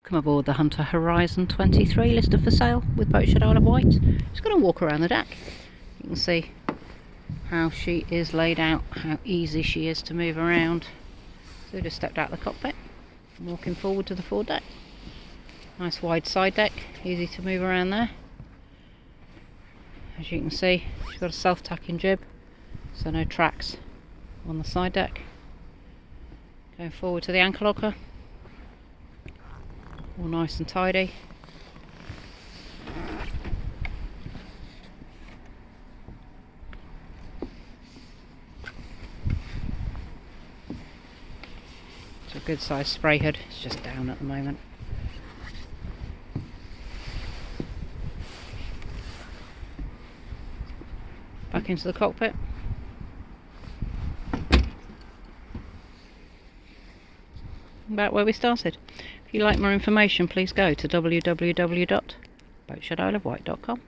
Come aboard the Hunter Horizon 23, listed for sale with Boatshed Isle of Wight. Just going to walk around the deck. You can see how she is laid out, how easy she is to move around. So just stepped out of the cockpit, walking forward to the foredeck. Nice wide side deck, easy to move around there. As you can see, she's got a self-tacking jib, so no tracks on the side deck. Going forward to the anchor locker, all nice and tidy. It's a good sized spray hood, it's just down at the moment. Back into the cockpit. About where we started. If you'd like more information, please go to www.boatshedisleofwight.com.